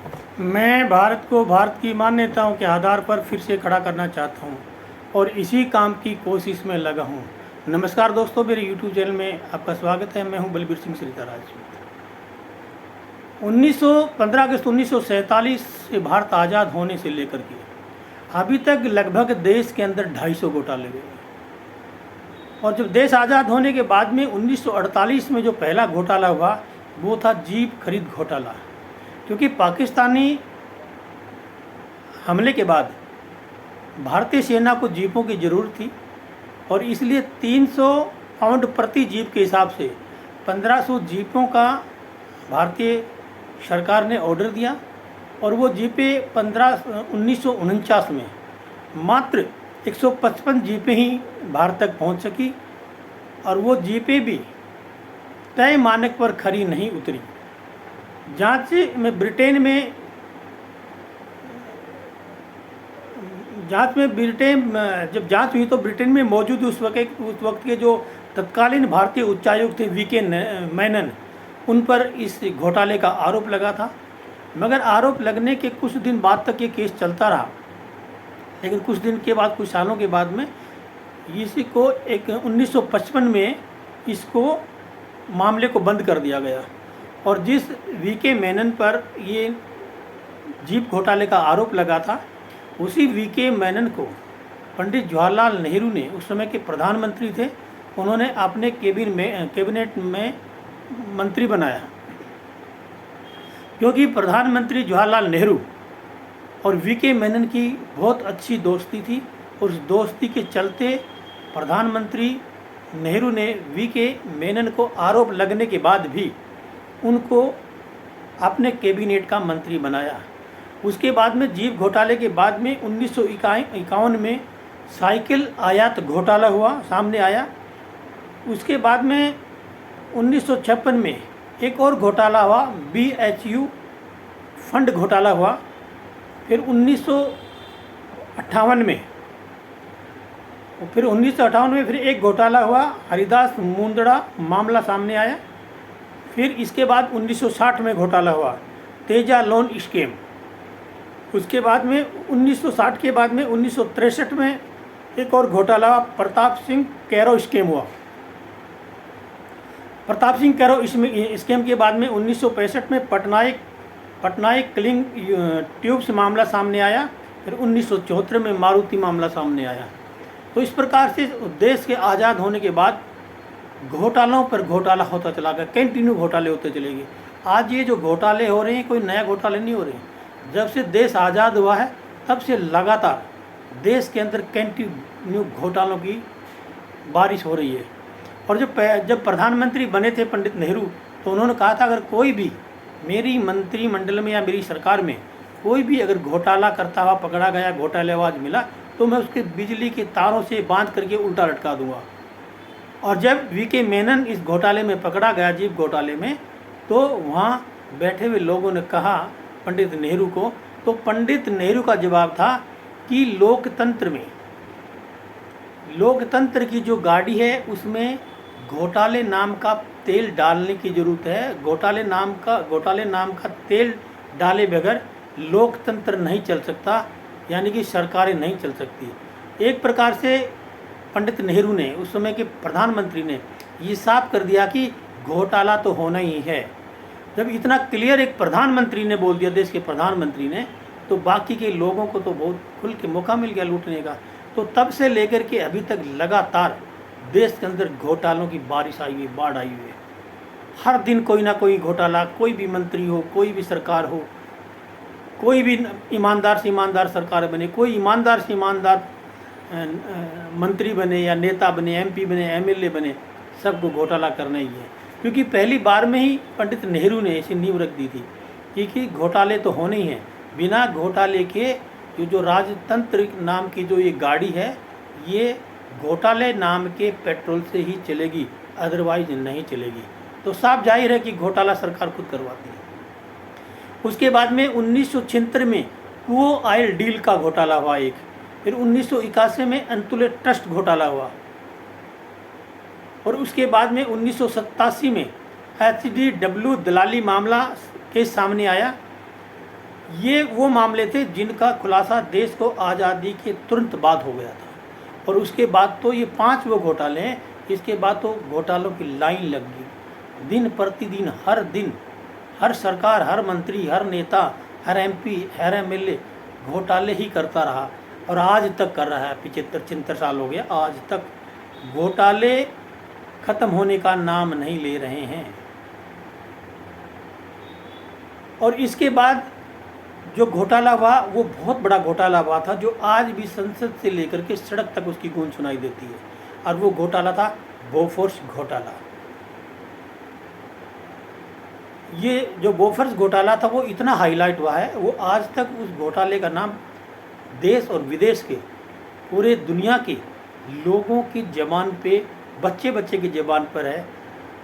मैं भारत को भारत की मान्यताओं के आधार पर फिर से खड़ा करना चाहता हूं और इसी काम की कोशिश में लगा हूं। नमस्कार दोस्तों, मेरे यूट्यूब चैनल में आपका स्वागत है। मैं हूं बलबीर सिंह श्रीधर। 15 अगस्त 1947 से भारत आज़ाद होने से लेकर के अभी तक लगभग देश के अंदर 250 घोटाले हुए। और जब देश आज़ाद होने के बाद में 1948 में जो पहला घोटाला हुआ वो था जीप खरीद घोटाला, क्योंकि पाकिस्तानी हमले के बाद भारतीय सेना को जीपों की ज़रूरत थी और इसलिए 300 पाउंड प्रति जीप के हिसाब से 1500 जीपों का भारतीय सरकार ने ऑर्डर दिया। और वो जीपें 1949 में मात्र 155 जीपें ही भारत तक पहुंच सकी और वो जीपें भी तय मानक पर खरी नहीं उतरी। जांच में ब्रिटेन जब जांच हुई तो ब्रिटेन में मौजूद उस वक्त के जो तत्कालीन भारतीय उच्चायुक्त थे वीके मेनन, उन पर इस घोटाले का आरोप लगा था। मगर आरोप लगने के कुछ दिन बाद तक ये केस चलता रहा, लेकिन कुछ दिन के बाद, कुछ सालों के बाद में इसको 1955 में इसको मामले को बंद कर दिया गया। और जिस वीके मेनन पर ये जीप घोटाले का आरोप लगा था, उसी वीके मेनन को पंडित जवाहरलाल नेहरू ने, उस समय के प्रधानमंत्री थे, उन्होंने अपने कैबिनेट में मंत्री बनाया। क्योंकि प्रधानमंत्री जवाहरलाल नेहरू और वीके मेनन की बहुत अच्छी दोस्ती थी और उस दोस्ती के चलते प्रधानमंत्री नेहरू ने वीके मेनन को आरोप लगने के बाद भी उनको अपने कैबिनेट का मंत्री बनाया। उसके बाद में जीप घोटाले के बाद में 1951 में साइकिल आयात घोटाला हुआ, सामने आया। उसके बाद में 1956 में एक और घोटाला हुआ, BHU फंड घोटाला हुआ। फिर 1958 में फिर एक घोटाला हुआ, हरिदास मुंदड़ा मामला सामने आया। फिर इसके बाद 1960 में घोटाला हुआ, तेजा लोन स्कीम। उसके बाद में 1960 के बाद में 1963 में एक और घोटाला हुआ, प्रताप सिंह कैरो स्कीम हुआ। प्रताप सिंह कैरो स्कीम के बाद में 1965 में पटनायक क्लिंग ट्यूब्स मामला सामने आया। फिर 1974 में मारुति मामला सामने आया। तो इस प्रकार से देश के आज़ाद होने के बाद घोटालों पर घोटाला होता चला गया, कंटिन्यू घोटाले होते चले गए। आज ये जो घोटाले हो रहे हैं, कोई नया घोटाले नहीं हो रहे हैं। जब से देश आज़ाद हुआ है तब से लगातार देश के अंदर कंटिन्यू घोटालों की बारिश हो रही है। और जब प्रधानमंत्री बने थे पंडित नेहरू, तो उन्होंने कहा था अगर कोई भी मेरी मंत्रिमंडल में या मेरी सरकार में कोई भी अगर घोटाला करता हुआ पकड़ा गया, घोटालेबाज मिला, तो मैं उसके बिजली के तारों से बांध करके उल्टा लटका दूंगा। और जब वीके मेनन इस घोटाले में पकड़ा गया, जीप घोटाले में, तो वहाँ बैठे हुए लोगों ने कहा पंडित नेहरू को, तो पंडित नेहरू का जवाब था कि लोकतंत्र की जो गाड़ी है उसमें घोटाले नाम का तेल डालने की ज़रूरत है। घोटाले नाम का तेल डाले बगैर लोकतंत्र नहीं चल सकता, यानी कि सरकारें नहीं चल सकती। एक प्रकार से पंडित नेहरू ने, उस समय के प्रधानमंत्री ने, ये साफ कर दिया कि घोटाला तो होना ही है। जब इतना क्लियर एक प्रधानमंत्री ने बोल दिया, देश के प्रधानमंत्री ने, तो बाकी के लोगों को तो बहुत खुल के मौका मिल गया लूटने का। तो तब से लेकर के अभी तक लगातार देश के अंदर घोटालों की बारिश आई हुई, बाढ़ आई हुई है। हर दिन कोई ना कोई घोटाला, कोई भी मंत्री हो, कोई भी सरकार हो, कोई भी ईमानदार से ईमानदार सरकार बने, कोई ईमानदार से ईमानदार मंत्री बने या नेता बने, MP बने, MLA बने, सबको घोटाला करना ही है। क्योंकि पहली बार में ही पंडित नेहरू ने ऐसी नींव रख दी थी कि घोटाले तो होने ही हैं। बिना घोटाले के जो राजतंत्र नाम की जो ये गाड़ी है, ये घोटाले नाम के पेट्रोल से ही चलेगी, अदरवाइज नहीं चलेगी। तो साफ जाहिर है कि घोटाला सरकार खुद करवाती है। उसके बाद में 1976 में कुओ ऑयल डील का घोटाला हुआ एक। फिर 1981 में अंतुले ट्रस्ट घोटाला हुआ। और उसके बाद में 1987 में HDW दलाली मामला केस सामने आया। ये वो मामले थे जिनका खुलासा देश को आज़ादी के तुरंत बाद हो गया था, और उसके बाद तो ये 5 वो घोटाले हैं। इसके बाद तो घोटालों की लाइन लग गई। दिन प्रतिदिन, हर दिन, हर सरकार, हर मंत्री, हर नेता, हर एमपी, हर एमएलए घोटाले ही करता रहा, और आज तक कर रहा है। 75-76 साल हो गया, आज तक घोटाले ख़त्म होने का नाम नहीं ले रहे हैं। और इसके बाद जो घोटाला हुआ वो बहुत बड़ा घोटाला हुआ था, जो आज भी संसद से लेकर के सड़क तक उसकी गूंज सुनाई देती है, और वो घोटाला था बोफोर्स घोटाला। ये जो बोफोर्स घोटाला था वो इतना हाईलाइट हुआ है, वो आज तक उस घोटाले का नाम देश और विदेश के, पूरे दुनिया के लोगों की ज़बान पे, बच्चे बच्चे की ज़बान पर है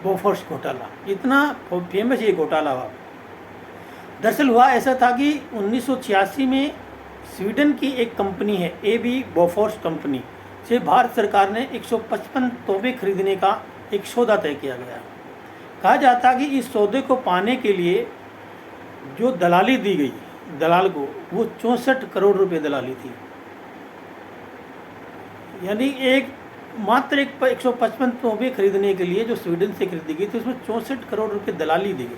बोफोर्स घोटाला। इतना फेमस ये घोटाला हुआ। दरअसल हुआ ऐसा था कि 1986 में स्वीडन की एक कंपनी है एबी बोफोर्स कंपनी से भारत सरकार ने 155 तोपें खरीदने का एक सौदा तय किया गया। कहा जाता कि इस सौदे को पाने के लिए जो दलाली दी गई दलाल को, वो 64 करोड़ रुपए दलाली थी। यानी मात्र 155 तोपें खरीदने के लिए जो स्वीडन से खरीदी गई थी, उसमें 64 करोड़ रुपए दलाली दी गई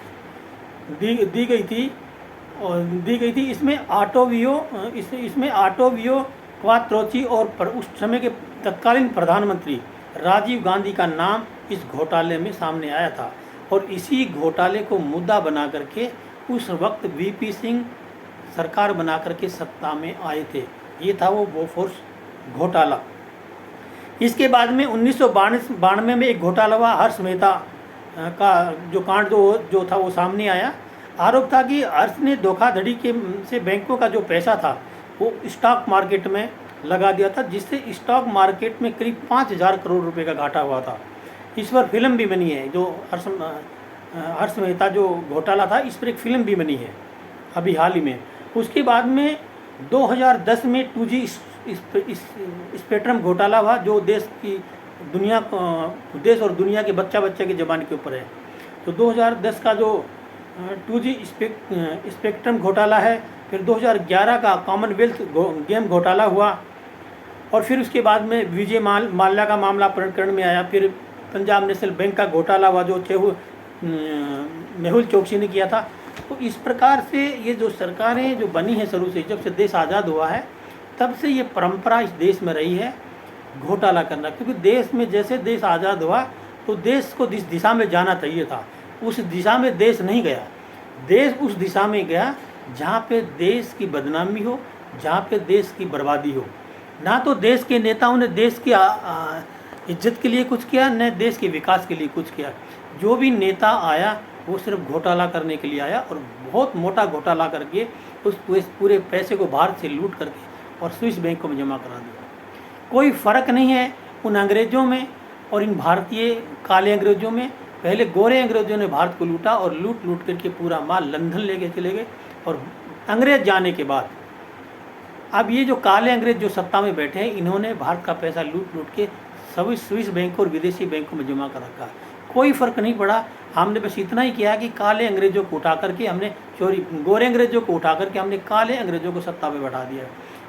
थी। इसमें आटोवियो क्वात्रोची और उस समय के तत्कालीन प्रधानमंत्री राजीव गांधी का नाम इस घोटाले में सामने आया था, और इसी घोटाले को मुद्दा बना करके उस वक्त वीपी सिंह सरकार बना करके सत्ता में आए थे। ये था वो बोफोर्स घोटाला। इसके बाद में 1992 में एक घोटाला हुआ, हर्ष मेहता का जो कांड जो था वो सामने आया। आरोप था कि हर्ष ने धोखाधड़ी से बैंकों का जो पैसा था वो स्टॉक मार्केट में लगा दिया था, जिससे स्टॉक मार्केट में करीब 5,000 करोड़ रुपए का घाटा हुआ था। इस पर फिल्म भी बनी है, जो हर्ष मेहता जो घोटाला था, इस पर एक फिल्म भी बनी है अभी हाल ही में। उसके बाद में 2010 में 2G स्पेक्ट्रम घोटाला हुआ, जो देश और दुनिया के बच्चे की ज़बान के ऊपर है। तो 2010 का जो 2G स्पेक्ट्रम घोटाला है, फिर 2011 का कॉमनवेल्थ गेम घोटाला हुआ, और फिर उसके बाद में विजय माल्या का मामला प्रकरण में आया। फिर पंजाब नेशनल बैंक का घोटाला हुआ, जो मेहुल चोकसी ने किया था। तो इस प्रकार से ये जो सरकारें जो बनी हैं शुरू से, जब से देश आज़ाद हुआ है तब से ये परंपरा इस देश में रही है घोटाला करना। क्योंकि देश में जैसे देश आज़ाद हुआ तो देश को जिस दिशा में जाना चाहिए था, उस दिशा में देश नहीं गया। देश उस दिशा में गया जहाँ पे देश की बदनामी हो, जहाँ पे देश की बर्बादी हो। ना तो देश के नेताओं ने देश की इज्जत के लिए कुछ किया, न देश के विकास के लिए कुछ किया। जो भी नेता आया वो सिर्फ घोटाला करने के लिए आया, और बहुत मोटा घोटाला करके उस पूरे पैसे को भारत से लूट करके और स्विस बैंकों में जमा करा दिया। कोई फ़र्क नहीं है उन अंग्रेज़ों में और इन भारतीय काले अंग्रेज़ों में। पहले गोरे अंग्रेज़ों ने भारत को लूटा, और लूट करके पूरा माल लंदन लेके चले गए। और अंग्रेज़ जाने के बाद अब ये जो काले अंग्रेज़ जो सत्ता में बैठे हैं, इन्होंने भारत का पैसा लूट के सभी स्विस बैंकों और विदेशी बैंकों में जमा कर रखा। कोई फ़र्क नहीं पड़ा। हमने बस इतना ही किया कि काले अंग्रेज़ों को उठा करके हमने गोरे अंग्रेज़ों को उठा करके हमने काले अंग्रेज़ों को सत्ता में बैठा दिया।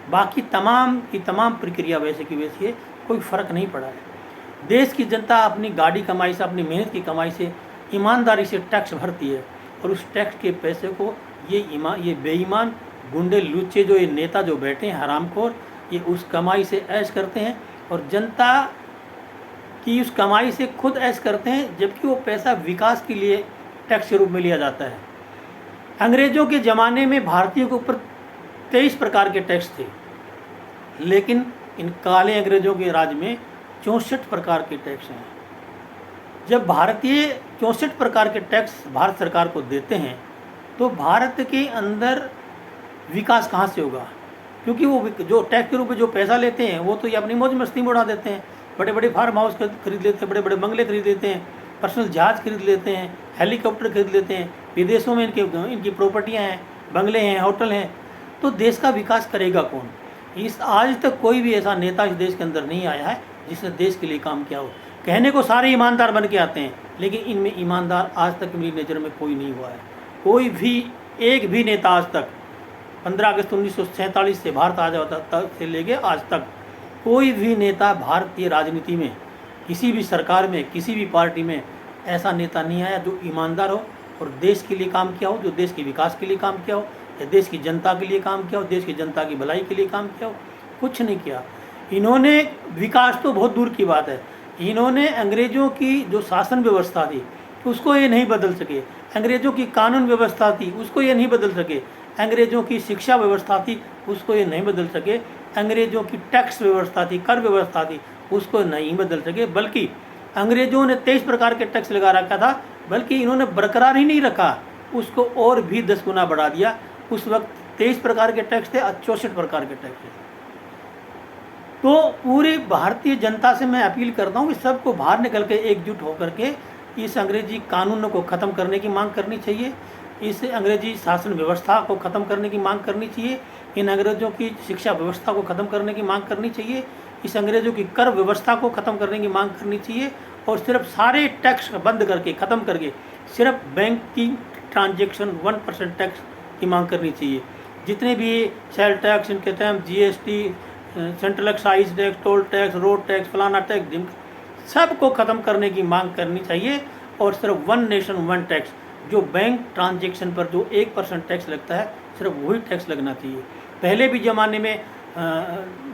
बाकी तमाम की तमाम प्रक्रिया वैसे की वैसी है, कोई फ़र्क नहीं पड़ा है। देश की जनता अपनी गाड़ी कमाई से, अपनी मेहनत की कमाई से ईमानदारी से टैक्स भरती है, और उस टैक्स के पैसे को ये बेईमान गुंडे लुच्चे जो ये नेता जो बैठे हैं हरामखोर, ये उस कमाई से ऐश करते हैं, और जनता की उस कमाई से खुद ऐश करते हैं, जबकि वो पैसा विकास के लिए टैक्स के रूप में लिया जाता है। अंग्रेज़ों के ज़माने में भारतीयों के ऊपर 23 प्रकार के टैक्स थे, लेकिन इन काले अंग्रेज़ों के राज में 64 प्रकार के टैक्स हैं। जब भारतीय 64 प्रकार के टैक्स भारत सरकार को देते हैं, तो भारत के अंदर विकास कहाँ से होगा? क्योंकि वो जो टैक्स के रूप में जो पैसा लेते हैं वो तो ये अपनी मौज मस्ती में उड़ा देते हैं। बड़े बड़े फार्म हाउस खरीद लेते हैं, बड़े बड़े बंगले खरीद लेते हैं, पर्सनल जहाज़ खरीद लेते हैं, हेलीकॉप्टर खरीद लेते हैं। विदेशों में इनकी प्रॉपर्टियाँ हैं, बंगले हैं, होटल हैं। तो देश का विकास करेगा कौन? आज तक कोई भी ऐसा नेता इस देश के अंदर नहीं आया है जिसने देश के लिए काम किया हो। कहने को सारे ईमानदार बन के आते हैं, लेकिन इनमें ईमानदार आज तक मेरी नज़र में कोई नहीं हुआ है। कोई भी एक भी नेता आज तक 15 अगस्त 1947 से भारत आज़ाद तक से लेके आज तक कोई भी नेता भारतीय राजनीति में, किसी भी सरकार में, किसी भी पार्टी में ऐसा नेता नहीं आया जो ईमानदार हो और देश के लिए काम किया हो, जो देश के विकास के लिए काम किया हो, या देश की जनता के लिए काम किया हो, देश की जनता की भलाई के लिए काम किया हो। कुछ नहीं किया इन्होंने। विकास तो बहुत दूर की बात है। इन्होंने अंग्रेज़ों की जो शासन व्यवस्था थी उसको ये नहीं बदल सके, अंग्रेज़ों की कानून व्यवस्था थी उसको ये नहीं बदल सके, अंग्रेज़ों की शिक्षा व्यवस्था थी उसको ये नहीं बदल सके, अंग्रेज़ों की टैक्स व्यवस्था थी, कर व्यवस्था थी, उसको नहीं बदल सके। बल्कि अंग्रेज़ों ने 23 प्रकार के टैक्स लगा रखा था, बल्कि इन्होंने बरकरार ही नहीं रखा, उसको और भी 10 गुना बढ़ा दिया। उस वक्त 23 प्रकार के टैक्स थे, 64 प्रकार के टैक्स थे। तो पूरी भारतीय जनता से मैं अपील करता हूँ कि सबको बाहर निकल के एकजुट होकर के इस अंग्रेजी कानून को ख़त्म करने की मांग करनी चाहिए, इस अंग्रेजी शासन व्यवस्था को ख़त्म करने की मांग करनी चाहिए, इन अंग्रेज़ों की शिक्षा व्यवस्था को ख़त्म करने की मांग करनी चाहिए, इस अंग्रेज़ों की कर व्यवस्था को ख़त्म करने की मांग करनी चाहिए, और सिर्फ सारे टैक्स बंद करके, ख़त्म करके सिर्फ बैंक की ट्रांजेक्शन 1% टैक्स की मांग करनी चाहिए। जितने भी सेल टैक्स, इनके तहत GST, central excise tax, toll tax, road tax, फलाना टैक्स, सबको ख़त्म करने की मांग करनी चाहिए। और सिर्फ 1 नेशन 1 टैक्स, जो बैंक ट्रांजेक्शन पर जो 1% टैक्स लगता है, सिर्फ वही टैक्स लगना चाहिए। पहले भी ज़माने में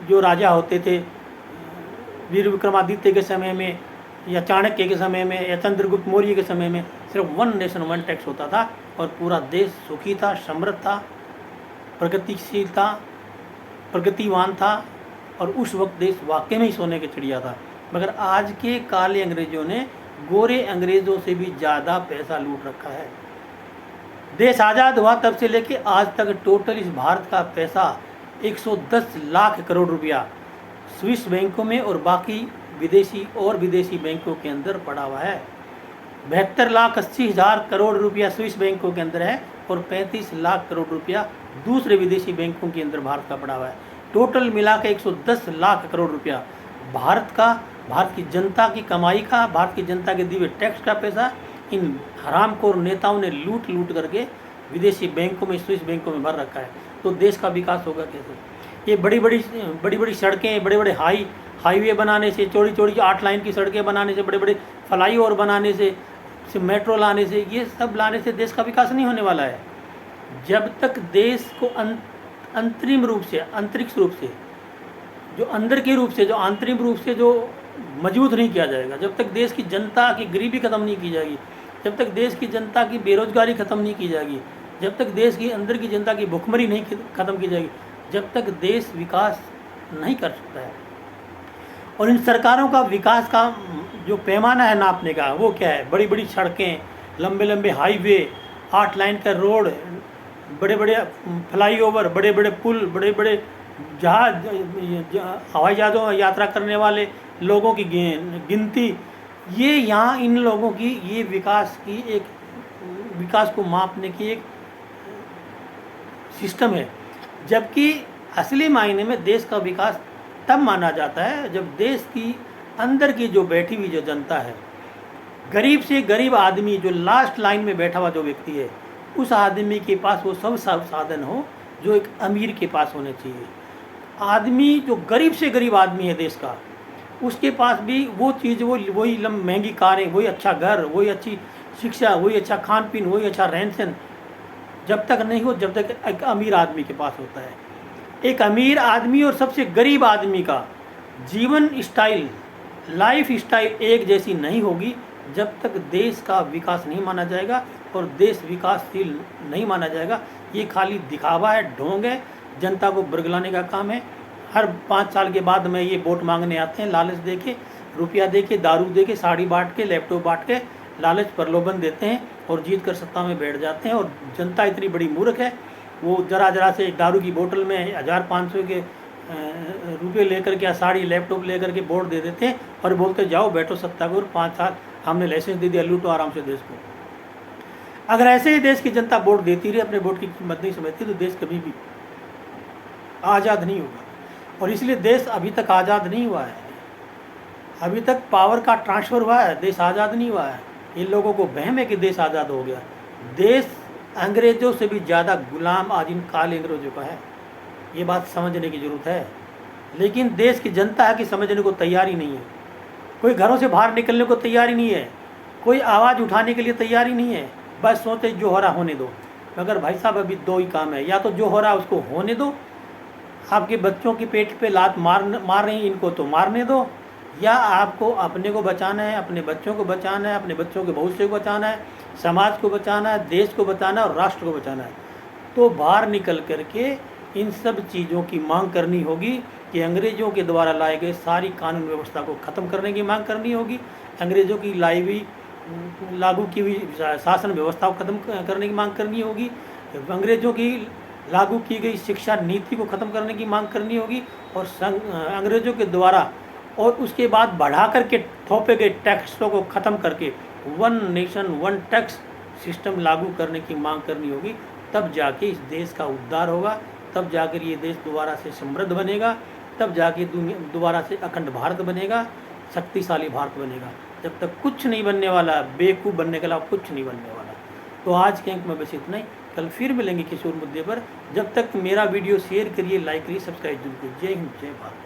जो राजा होते थे, वीर विक्रमादित्य के समय में, या चाणक्य के समय में, या चंद्रगुप्त मौर्य के समय में सिर्फ 1 नेशन 1 टैक्स होता था और पूरा देश सुखी था, समृद्ध था, प्रगतिशील था, प्रगतिवान था, और उस वक्त देश वाकई में ही सोने की चिड़िया था। मगर आज के काले अंग्रेज़ों ने गोरे अंग्रेज़ों से भी ज़्यादा पैसा लूट रखा है। देश आज़ाद हुआ तब से लेके आज तक टोटल इस भारत का पैसा 110 लाख करोड़ रुपया स्विस बैंकों में और बाकी विदेशी बैंकों के अंदर पड़ा हुआ है। 72,80,000 करोड़ रुपया स्विस बैंकों के अंदर है और 35 लाख करोड़ रुपया दूसरे विदेशी बैंकों के अंदर भारत का पड़ा हुआ है। टोटल मिला के 110 लाख करोड़ रुपया भारत की जनता की कमाई का, भारत की जनता के दिए टैक्स का पैसा इन हरामखोर नेताओं ने लूट करके विदेशी बैंकों में, स्विस बैंकों में भर रखा है। तो देश का विकास होगा कैसे? ये बड़ी बड़ी सड़कें, बड़े बड़े हाईवे बनाने से, चौड़ी 8 लाइन की सड़कें बनाने से, बड़े बड़े फ्लाईओवर बनाने से, मेट्रो लाने से, ये सब लाने से देश का विकास नहीं होने वाला है। जब तक देश को अंतरिम रूप से, अंतरिक्ष रूप से, जो अंदर के रूप से, जो आंतरिक रूप से जो मजबूत नहीं किया जाएगा, जब तक देश की जनता की गरीबी ख़त्म नहीं की जाएगी, जब तक देश की जनता की बेरोजगारी ख़त्म नहीं की जाएगी, जब तक देश की अंदर की जनता की भुखमरी नहीं ख़त्म की जाएगी, जब तक देश विकास नहीं कर सकता है। और इन सरकारों का विकास का जो पैमाना है नापने का, वो क्या है? बड़ी बड़ी सड़कें, लंबे हाईवे, 8 लाइन का रोड, बड़े बड़े फ्लाईओवर, बड़े बड़े पुल, बड़े बड़े जहाज, हवाई जहाज़ों में यात्रा करने वाले लोगों की गिनती, ये यहाँ इन लोगों की ये विकास को मापने की एक सिस्टम है। जबकि असली मायने में देश का विकास तब माना जाता है जब देश की अंदर की जो बैठी हुई जो जनता है, गरीब से गरीब आदमी, जो लास्ट लाइन में बैठा हुआ जो व्यक्ति है, उस आदमी के पास वो सब साधन हो जो एक अमीर के पास होने चाहिए। आदमी जो गरीब से गरीब आदमी है देश का, उसके पास भी वो चीज़, वही महंगी कारें, वही अच्छा घर, वही अच्छी शिक्षा, वही अच्छा खान पीन, वही अच्छा रहन सहन जब तक नहीं हो, जब तक एक अमीर आदमी के पास होता है। एक अमीर आदमी और सबसे गरीब आदमी का जीवन स्टाइल, लाइफ स्टाइल एक जैसी नहीं होगी जब तक देश का विकास नहीं माना जाएगा और देश विकासशील नहीं माना जाएगा। ये खाली दिखावा है, ढोंग है, जनता को बरगलाने का काम है। हर 5 साल के बाद में ये वोट मांगने आते हैं, लालच दे के, रुपया दे के, दारू दे के, साड़ी बांट के, लैपटॉप बांट के लालच प्रलोभन देते हैं और जीत कर सत्ता में बैठ जाते हैं। और जनता इतनी बड़ी मूर्ख है, वो जरा से दारू की बोतल में 1,500 के रुपये लेकर के, साड़ी लैपटॉप लेकर के वोट दे देते हैं और बोलते जाओ बैठो सत्ता को, और 5 साल हमने लाइसेंस दे दिया, लूटो आराम से देश को। अगर ऐसे ही देश की जनता वोट देती रही, अपने वोट की कीमत नहीं समझती, तो देश कभी भी आज़ाद नहीं होगा। और इसलिए देश अभी तक आज़ाद नहीं हुआ है, अभी तक पावर का ट्रांसफ़र हुआ है, देश आज़ाद नहीं हुआ है। इन लोगों को वहम है कि देश आज़ाद हो गया। देश अंग्रेज़ों से भी ज़्यादा गुलाम आज इन काले अंग्रेज़ों का है। ये बात समझने की ज़रूरत है, लेकिन देश की जनता है कि समझने को तैयार ही नहीं है। कोई घरों से बाहर निकलने को तैयार ही नहीं है, कोई आवाज़ उठाने के लिए तैयार ही नहीं है। बस सोचते जो हो रहा होने दो। मगर भाई साहब अभी दो ही काम है, या तो जो हो रहा है उसको होने दो, आपके बच्चों की पेट पे लात मार रही इनको तो मारने दो, या आपको अपने को बचाना है, अपने बच्चों को बचाना है, अपने बच्चों के भविष्य को बचाना है, समाज को बचाना है, देश को बचाना है और राष्ट्र को बचाना है, तो बाहर निकल करके इन सब चीज़ों की मांग करनी होगी कि अंग्रेज़ों के द्वारा लाए गए सारी कानून व्यवस्था को ख़त्म करने की मांग करनी होगी। अंग्रेज़ों की लाई हुई लागू की हुई शासन व्यवस्था को ख़त्म करने की मांग करनी होगी। अंग्रेज़ों की लागू की गई शिक्षा नीति को ख़त्म करने की मांग करनी होगी और अंग्रेज़ों के द्वारा और उसके बाद बढ़ा करके थोपे गए टैक्सों को ख़त्म करके one nation one tax system लागू करने की मांग करनी होगी। तब जाके इस देश का उद्धार होगा, तब जाकर ये देश दोबारा से समृद्ध बनेगा, तब जाके दुनिया दोबारा से अखंड भारत बनेगा, शक्तिशाली भारत बनेगा। जब तक कुछ नहीं बनने वाला, बेवकूफ़ बनने के अलावा कुछ नहीं बनने वाला। तो आज के अंक में बस इतना ही, कल फिर मिलेंगे किसी और मुद्दे पर। जब तक मेरा वीडियो शेयर करिए, लाइक करिए, सब्सक्राइब जरूर करिए। जय हिंद, जय भारत।